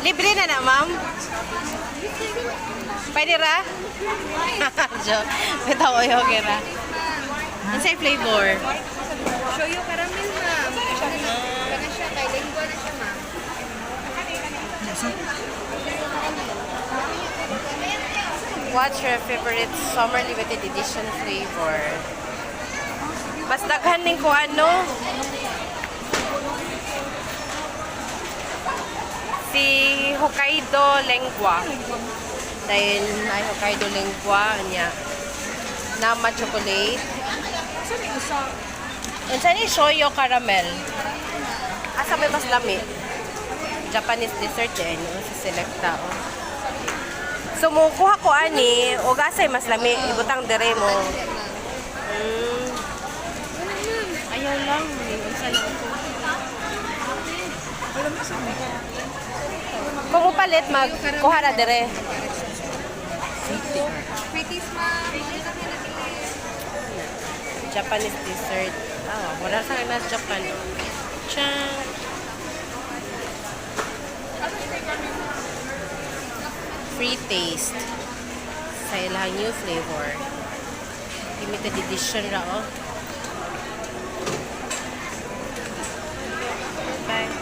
Libre na ma'am? Pwede ra? Jo, bitaw oyo kira. Ano sa'yo flavor? Shoyu caramel, ma'am. Ano siya? Kay linggo na siya, ma'am. What's your favorite summer limited edition flavor? Mas daghan din ko ano. Si Hokkaido Lengua. Dahil may Hokkaido Lengua niya. Nama chocolate. Unsa ni shoyu caramel. Asa may mas lami? Japanese dessert eh. Sa selecta. Oh. So, mukuha ko ani, o gasay mas lami, ibutang dire mo. Ayaw lang. Unsa lang ko. Kung upalit, magkuha na dire. Pretties, ma'am. Japanese dessert. Ah, wala sa nas Japan. Chan. Free taste. Sa ilang new flavor. Limited edition ra oh. Bye.